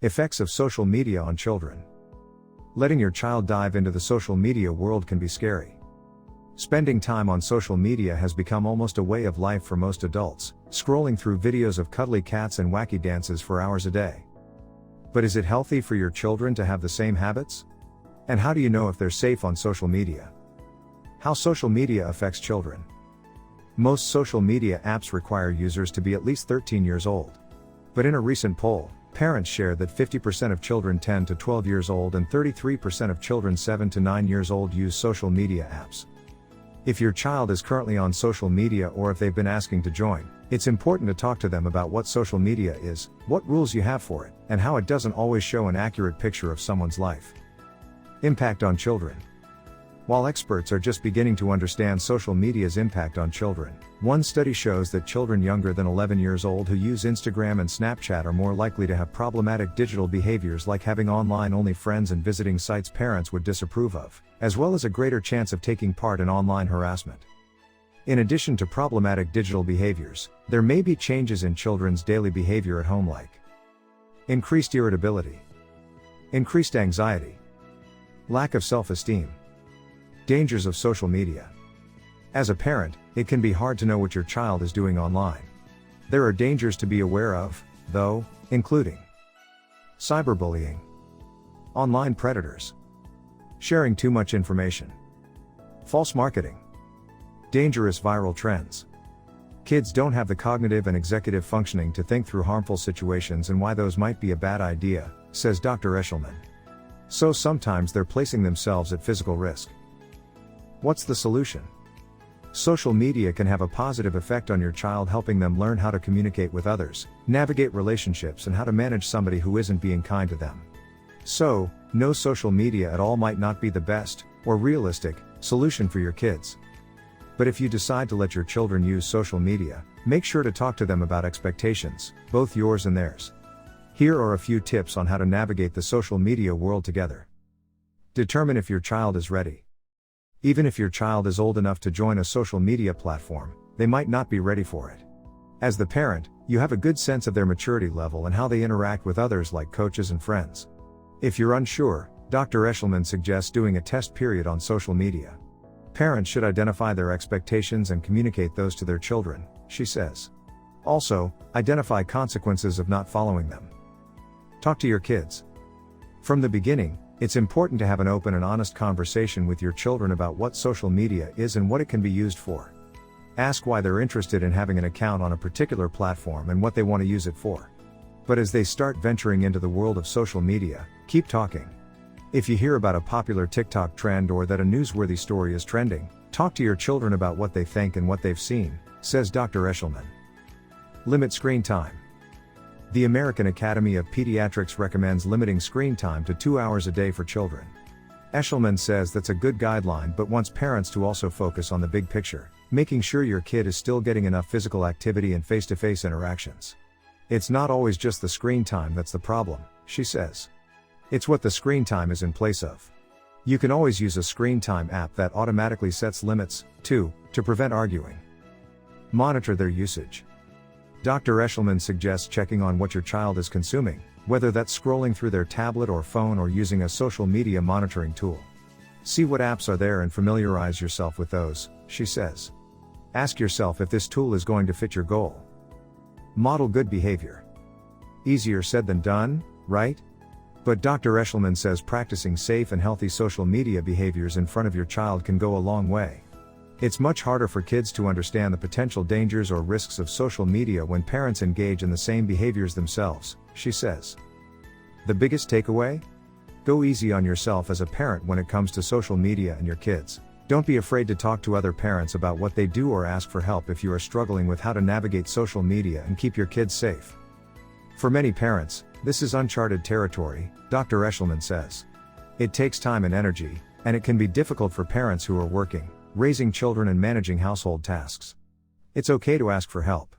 Effects of social media on children. Letting your child dive into the social media world can be scary. Spending time on social media has become almost a way of life for most adults, scrolling through videos of cuddly cats and wacky dances for hours a day. But is it healthy for your children to have the same habits? And how do you know if they're safe on social media? How social media affects children. Most social media apps require users to be at least 13 years old. But in a recent poll, parents shared that 50% of children 10 to 12 years old and 33% of children 7 to 9 years old use social media apps. If your child is currently on social media or if they've been asking to join, it's important to talk to them about what social media is, what rules you have for it, and how it doesn't always show an accurate picture of someone's life. Impact on children. While experts are just beginning to understand social media's impact on children, one study shows that children younger than 11 years old who use Instagram and Snapchat are more likely to have problematic digital behaviors like having online-only friends and visiting sites parents would disapprove of, as well as a greater chance of taking part in online harassment. In addition to problematic digital behaviors, there may be changes in children's daily behavior at home like increased irritability, increased anxiety, lack of self-esteem. Dangers of social media. As a parent, it can be hard to know what your child is doing online. There are dangers to be aware of, though, including cyberbullying, online predators, sharing too much information, false marketing, dangerous viral trends. Kids don't have the cognitive and executive functioning to think through harmful situations and why those might be a bad idea, says Dr. Eshelman. So sometimes they're placing themselves at physical risk. What's the solution? Social media can have a positive effect on your child, helping them learn how to communicate with others, navigate relationships, and how to manage somebody who isn't being kind to them. So, no social media at all might not be the best, or realistic, solution for your kids. But if you decide to let your children use social media, make sure to talk to them about expectations, both yours and theirs. Here are a few tips on how to navigate the social media world together. Determine if your child is ready. Even if your child is old enough to join a social media platform, they might not be ready for it. As the parent, you have a good sense of their maturity level and how they interact with others like coaches and friends. If you're unsure, Dr. Eshelman suggests doing a test period on social media. Parents should identify their expectations and communicate those to their children, she says. Also, identify consequences of not following them. Talk to your kids. From the beginning, it's important to have an open and honest conversation with your children about what social media is and what it can be used for. Ask why they're interested in having an account on a particular platform and what they want to use it for. But as they start venturing into the world of social media, keep talking. If you hear about a popular TikTok trend or that a newsworthy story is trending, talk to your children about what they think and what they've seen, says Dr. Eshelman. Limit screen time. The American Academy of Pediatrics recommends limiting screen time to 2 hours a day for children. Eshelman says that's a good guideline but wants parents to also focus on the big picture, making sure your kid is still getting enough physical activity and face-to-face interactions. It's not always just the screen time that's the problem, she says. It's what the screen time is in place of. You can always use a screen time app that automatically sets limits, too, to prevent arguing. Monitor their usage. Dr. Eshelman suggests checking on what your child is consuming, whether that's scrolling through their tablet or phone or using a social media monitoring tool. See what apps are there and familiarize yourself with those, she says. Ask yourself if this tool is going to fit your goal. Model good behavior. Easier said than done, right? But Dr. Eshelman says practicing safe and healthy social media behaviors in front of your child can go a long way. It's much harder for kids to understand the potential dangers or risks of social media when parents engage in the same behaviors themselves, she says. The biggest takeaway? Go easy on yourself as a parent when it comes to social media and your kids. Don't be afraid to talk to other parents about what they do or ask for help if you are struggling with how to navigate social media and keep your kids safe. For many parents, this is uncharted territory, Dr. Eshelman says. It takes time and energy, and it can be difficult for parents who are working, raising children and managing household tasks. It's okay to ask for help.